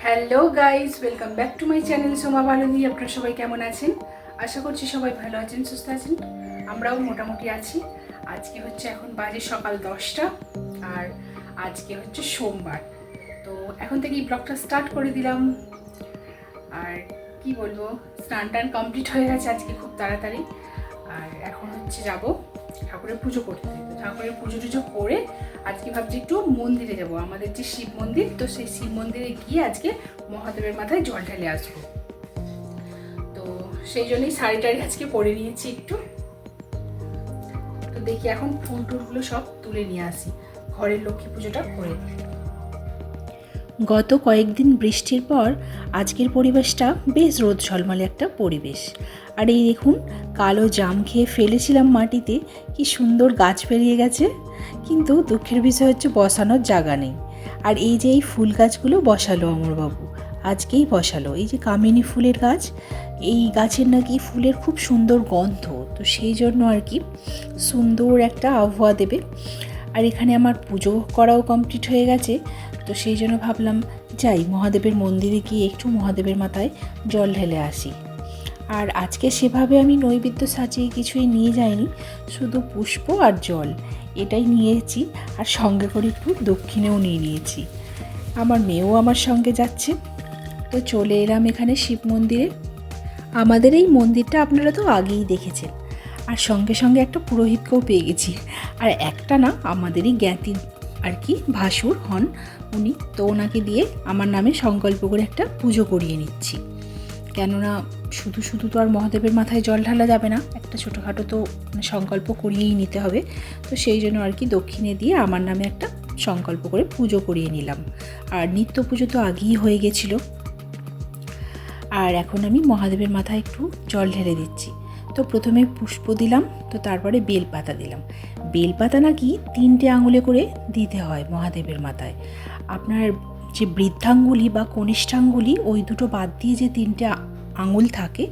Hello guys, welcome back to my channel Soma Bharati. আপনারা সবাই কেমন আছেন? আশা করছি সবাই ভালো আছেন, সুস্থ আছেন। আমরাও মোটামুটি আছি। আজকে হচ্ছে এখন বাজে সকাল 10টা আর আজকে হচ্ছে সোমবার। তো এখন থেকেই ব্লগটা স্টার্ট করে দিলাম। আর কি বলবো, স্নান টান কমপ্লিট হয়ে গেছে আজকে খুব তাড়াতাড়ি। আর এখন হচ্ছে যাব ঠাকুরের পুজো করতে। তো ঠাকুরের পুজো টুজো করে আজকে ভাবছি একটু মন্দিরে যাব, আমাদের যে শিব মন্দির, তো সেই শিব মন্দিরে গিয়ে আজকে মহাদেবের মাথায় জল ঢেলে আসবো। তো সেই জন্যই শাড়ি টাড়ি আজকে পরে নিয়েছি একটু। তো দেখি এখন ফুল টুলগুলো সব তুলে নিয়ে আসি, ঘরের লক্ষ্মী পুজোটা করে দিই। গত কয়েকদিন বৃষ্টির পর আজকের পরিবেশটা বেশ রোদ ঝলমলে একটা পরিবেশ। আর এই দেখুন, কালো জাম খেয়ে ফেলেছিলাম মাটিতে, কি সুন্দর গাছ বেরিয়ে গেছে। কিন্তু দুঃখের বিষয় হচ্ছে বসানোর জায়গা নেই। আর এই যে এই ফুল গাছগুলো বসালো অমরবাবু, আজকেই বসালো। এই যে কামিনী ফুলের গাছ, এই গাছের নাকি ফুলের খুব সুন্দর গন্ধ, তো সেই জন্য আর কি সুন্দর একটা আবহাওয়া দেবে। আর এখানে আমার পুজো করাও কমপ্লিট হয়ে গেছে। তো সেই জন্য ভাবলাম যাই মহাদেবের মন্দিরে গিয়ে একটু মহাদেবের মাথায় জল ঢেলে আসি। আর আজকে সেভাবে আমি নৈবেদ্য সাজিয়ে কিছুই নিয়ে যাইনি, শুধু পুষ্প আর জল এটাই নিয়েছি। আর সঙ্গে করে একটু দক্ষিণেও নিয়ে নিয়েছি। আমার মেয়েও আমার সঙ্গে যাচ্ছে। তো চলে এলাম এখানে শিব মন্দিরে। আমাদের এই মন্দিরটা আপনারা তো আগেই দেখেছেন। আর সঙ্গে সঙ্গে একটা পুরোহিতকেও পেয়ে গেছি। আর একটা না, আমাদেরই জ্ঞাতি আর কি ভাসুর হন উনি, তো ওনাকে দিয়ে আমার নামে সংকল্প করে একটা পুজো করিয়ে নিচ্ছি। কেননা শুধু শুধু তো আর মহাদেবের মাথায় জল ঢালা যাবে না, একটা ছোটোখাটো তো সংকল্প করিয়েই নিতে হবে। তো সেই জন্য আর কি দক্ষিণে দিয়ে আমার নামে একটা সংকল্প করে পুজো করিয়ে নিলাম। আর নিত্য পুজো তো আগেই হয়ে গেছিলো। আর এখন আমি মহাদেবের মাথায় একটু জল ঢেলে দিচ্ছি। তো প্রথমে পুষ্প দিলাম, তো তারপরে বেলপাতা দিলাম। বেলপাতা নাকি 3টে আঙুলে করে দিতে হয় মহাদেবের মাথায়। আপনার যে বৃদ্ধাঙ্গুলি বা কনিষ্ঠাঙ্গুলি, ওই দুটো বাদ দিয়ে যে 3টে আঙুল থাকে,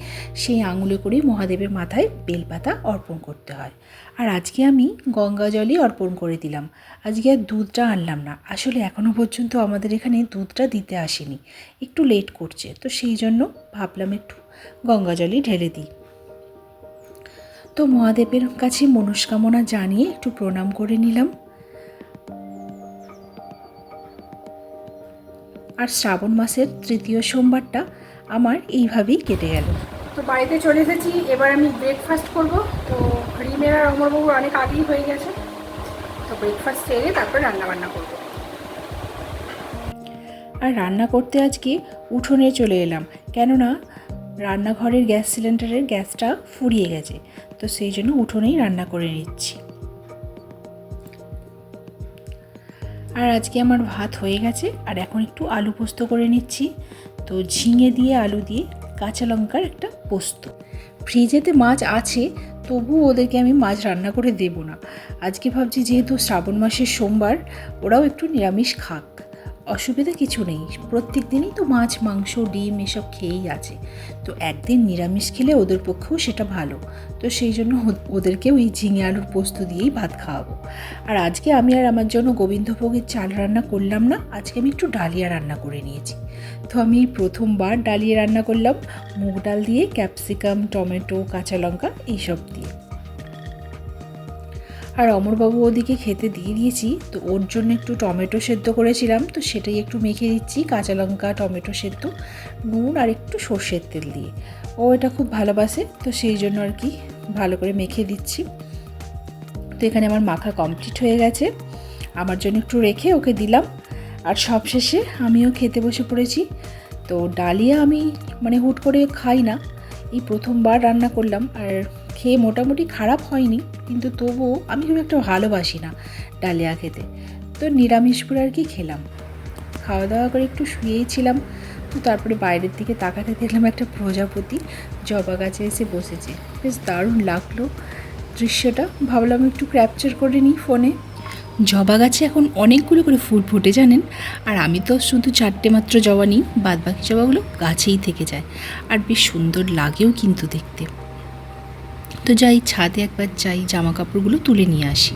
সেই আঙুলে করেই মহাদেবের মাথায় বেলপাতা অর্পণ করতে হয়। আর আজকে আমি গঙ্গা জলই অর্পণ করে দিলাম। আজকে আর দুধটা আনলাম না, আসলে এখনও পর্যন্ত আমাদের এখানে দুধটা দিতে আসেনি, একটু লেট করছে। তো সেই জন্য ভাবলাম একটু গঙ্গা জলই ঢেলে দিই। তো মহাদেবের কাছে মনস্কামনা জানিয়ে একটু প্রণাম করে নিলাম। আর শ্রাবণ মাসের 3য় সোমবারটা আমার এইভাবেই কেটে গেল। তো বাড়িতে চলে এসেছি, এবার আমি ব্রেকফাস্ট করব। তো রিমের আর অমরবাবুর অনেক আগেই হয়ে গেছে। তো ব্রেকফাস্ট সেরে তারপর রান্নাবান্না করবো। আর রান্না করতে আজকে উঠোনে চলে এলাম, কেননা রান্নাঘরের গ্যাস সিলিন্ডারের গ্যাসটা ফুরিয়ে গেছে। তো সেই জন্য উঠোনেই রান্না করে নিচ্ছি। আর আজকে আমার ভাত হয়ে গেছে। আর এখন একটু আলু পোস্ত করে নিচ্ছি। তো ঝিঙে দিয়ে আলু দিয়ে কাঁচা লঙ্কার একটা পোস্ত। ফ্রিজেতে মাছ আছে, তবুও ওদেরকে আমি মাছ রান্না করে দেব না। আজকে ভাবছি যেহেতু শ্রাবণ মাসের সোমবার, ওরাও একটু নিরামিষ খাক, অসুবিধা কিছু নেই। প্রত্যেক দিনই তো মাছ মাংস ডিম এসব খেয়েই আছে, তো একদিন নিরামিষ খেলে ওদের পক্ষেও সেটা ভালো। তো সেই জন্য ওদেরকেও এই ঝিঙে আলুর পোস্ত দিয়েই ভাত খাওয়াবো। আর আজকে আমি আর আমার জন্য গোবিন্দভোগের চাল রান্না করলাম না, আজকে আমি একটু ডালিয়া রান্না করে নিয়েছি। তো আমি এই প্রথমবার ডালিয়া রান্না করলাম, মুগ ডাল দিয়ে, ক্যাপসিকাম, টমেটো, কাঁচা লঙ্কা এইসব দিয়ে। আর অমরবাবু ওদিকে খেতে দিয়ে দিয়েছি। তো ওর জন্য একটু টমেটো সেদ্ধ করেছিলাম, তো সেটাই একটু মেখে দিচ্ছি, কাঁচা লঙ্কা, টমেটো সেদ্ধ, নুন আর একটু সর্ষের তেল দিয়ে। ও এটা খুব ভালোবাসে, তো সেই জন্য আর কি ভালো করে মেখে দিচ্ছি। তো এখানে আমার মাখা কমপ্লিট হয়ে গেছে, আমার জন্য একটু রেখে ওকে দিলাম। আর সবশেষে আমিও খেতে বসে পড়েছি। তো ডালিয়া আমি হুট করে খাই না, এই প্রথমবার রান্না করলাম। আর খেয়ে মোটামুটি খারাপ হয়নি, কিন্তু তবুও আমি খুব একটা ভালোবাসি না ডালিয়া খেতে। তো নিরামিষ করে আর কি খেলাম। খাওয়া দাওয়া করে একটু শুয়েই ছিলাম। তো তারপরে বাইরের দিকে তাকাতে দেখলাম একটা প্রজাপতি জবা গাছে এসে বসেছে। বেশ দারুণ লাগলো দৃশ্যটা, ভাবলাম একটু ক্যাপচার করে নিই ফোনে। জবা গাছে এখন অনেকগুলো করে ফুল ফুটে জানেন। আর আমি তো শুধু 4টে মাত্র জবা নিই, বাদবাকি জবাগুলো গাছেই থেকে যায়। আর বেশ সুন্দর লাগেও কিন্তু দেখতে। তো যাই ছাদে একবার যাই, জামা কাপড়গুলো তুলে নিয়ে আসি।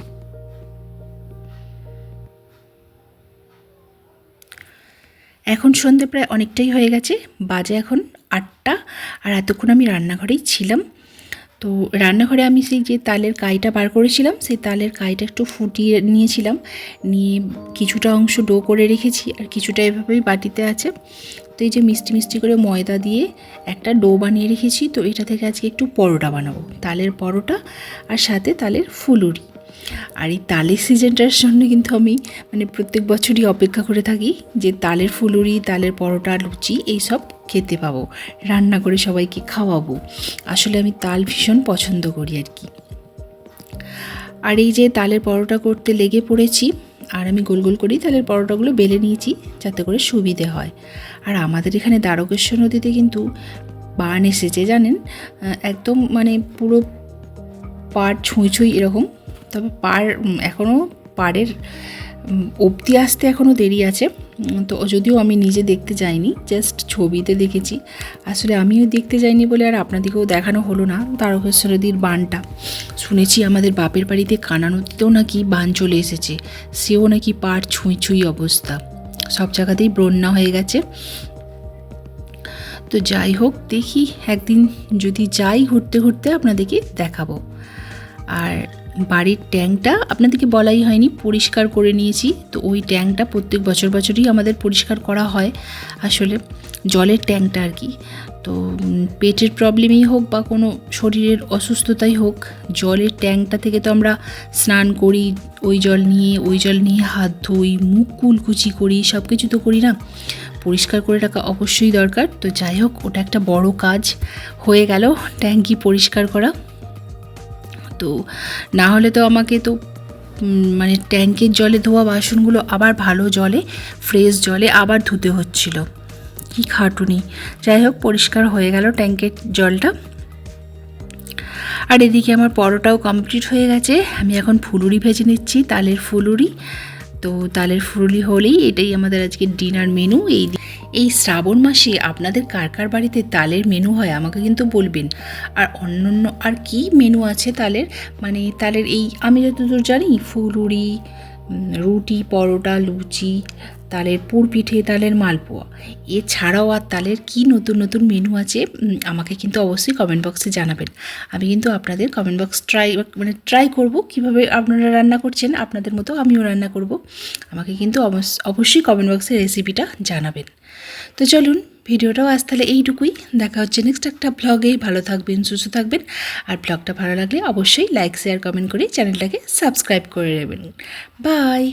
এখন সন্ধে প্রায় অনেকটাই হয়ে গেছে, বাজে এখন 8টা। আর এতক্ষণ আমি রান্নাঘরেই ছিলাম। তো রান্নাঘরে আমি সেই যে তালের কাইটা বার করেছিলাম, সেই তালের কাইটা একটু ফুটিয়ে নিয়েছিলাম, নিয়ে কিছুটা অংশ ডো করে রেখেছি আর কিছুটা এভাবেই বাটিতে আছে। তো এই যে মিষ্টি মিষ্টি করে ময়দা দিয়ে একটা ডো বানিয়ে রেখেছি। তো এটা থেকে আজকে একটু পরোটা বানাবো, তালের পরোটা আর সাথে তালের ফুলুরি। আর এই তালের সিজনটার জন্য কিন্তু আমি প্রত্যেক বছরই অপেক্ষা করে থাকি যে তালের ফুলুরি, তালের পরোটা, লুচি এইসব খেতে পাবো, রান্না করে সবাইকে খাওয়াবো। আসলে আমি তাল ভীষণ পছন্দ করি আর কি। আর এই যে তালের পরোটা করতে লেগে পড়েছি, আর আমি গোল গোল করেই তালের পরোটাগুলো বেলে নিয়েছি যাতে করে সুবিধে হয়। আর আমাদের এখানে দ্বারকেশ্বর নদীতে কিন্তু বান এসেছে জানেন, একদম পুরো পাড় ছুঁই ছুঁই এরকম। তবে এখনও পাড়ের অবধি আসতে এখনও দেরি আছে। তো যদিও আমি নিজে দেখতে যাইনি, জাস্ট ছবিতে দেখেছি। আসলে আমিও দেখতে যাইনি বলে আর আপনাদেরকেও দেখানো হলো না দ্বারকেশ্বর নদীর বানটা। শুনেছি আমাদের বাপের বাড়িতে কানা নদীতেও নাকি বান চলে এসেছে, সেও নাকি পাড় ছুঁই ছুঁই অবস্থা, সব জায়গাতেই বন্যা হয়ে গেছে। তো যাই হোক, দেখি একদিন যদি যাই ঘুরতে ঘুরতে আপনাদেরকে দেখাবো। আর বাড়ির ট্যাঙ্কটা আপনাদেরকে বলাই হয়নি, পরিষ্কার করে নিয়েছি। তো ওই ট্যাঙ্কটা প্রত্যেক বছরই আমাদের পরিষ্কার করা হয়, আসলে জলের ট্যাঙ্কটা আর কি। তো পেটের প্রবলেমই হোক বা কোনো শরীরের অসুস্থতাই হোক, জলের ট্যাঙ্কটা থেকে তো আমরা স্নান করি, ওই জল নিয়ে হাত ধুই, মুখ কুলকুচি করি, সব কিছু তো করি না, পরিষ্কার করে রাখা অবশ্যই দরকার। তো যাই হোক, ওটা একটা বড় কাজ হয়ে গেল, ট্যাঙ্কি পরিষ্কার করা। তো না হলে তো আমাকে তো ট্যাঙ্কের জলে ধোয়া বাসনগুলো আবার ভালো জলে, ফ্রেশ জলে আবার ধুতে হচ্ছিল, কি খাটুনি। যাই হোক, পরিষ্কার হয়ে গেল ট্যাঙ্কের জলটা। আর এদিকে আমার পরোটাও কমপ্লিট হয়ে গেছে। আমি এখন ফুলুরি ভেজে নিচ্ছি, তালের ফুলুরি। তো তালের ফুলুরি হলেই এটাই আমাদের আজকে ডিনার মেনু। এই শ্রাবণ মাসে আপনাদের কার কার বাড়িতে তালের মেনু হয় আমাকে কিন্তু বলবেন। আর অন্যান্য আর কি মেনু আছে তালের, তালের এই আমি যতদূর জানি ফুলুরি, রুটি, পরোটা, লুচি, তালের পুর পিঠে, তালের মালপোয়া, এছাড়াও আর তালের কি নতুন নতুন মেনু আছে আমাকে কিন্তু অবশ্যই কমেন্ট বক্সে জানাবেন। আমি কিন্তু আপনাদের কমেন্ট বক্স ট্রাই করব কীভাবে আপনারা রান্না করছেন, আপনাদের মতো আমিও রান্না করব। আমাকে কিন্তু অবশ্যই কমেন্ট বক্সে রেসিপিটা জানাবেন। তো চলুন, ভিডিওটাও আজ তাহলে এইটুকুই। দেখা হচ্ছে নেক্সট একটা ব্লগে। ভালো থাকবেন, সুস্থ থাকবেন। আর ব্লগটা ভালো লাগলে অবশ্যই লাইক, শেয়ার, কমেন্ট করে চ্যানেলটাকে সাবস্ক্রাইব করে নেবেন। বাই।